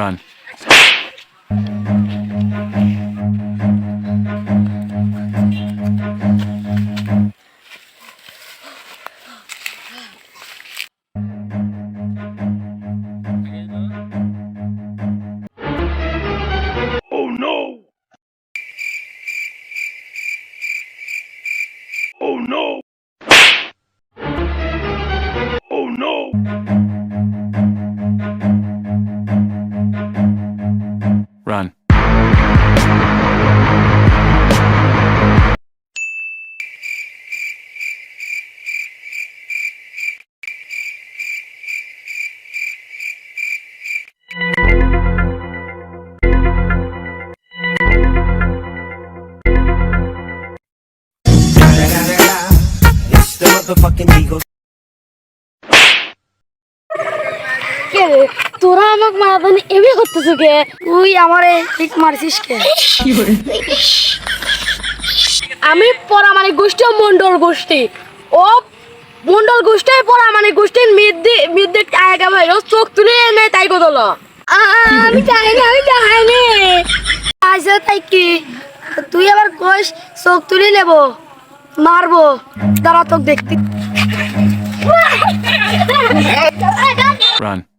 Run. Oh no! Oh no! Oh no! Run. It's the motherfucking Eagle. কে রে তোরা আমাকে মারাদানি এমনি করতেছ কে তুই আমারে ঠিক মারছিস কে আমি পরামানিক গোষ্ঠী ও মন্ডল গোষ্ঠী ও মন্ডল গোষ্ঠী পরামানিক গোষ্ঠীর মিদ্দে আগে ভাই চোখ তুলে এনে তাই কদল আমি চাইনি আচ্ছা তাই কি তুই আবার কইস চোখ তুলে নেব মারবো দাঁড়া তোকে দেখতে Run.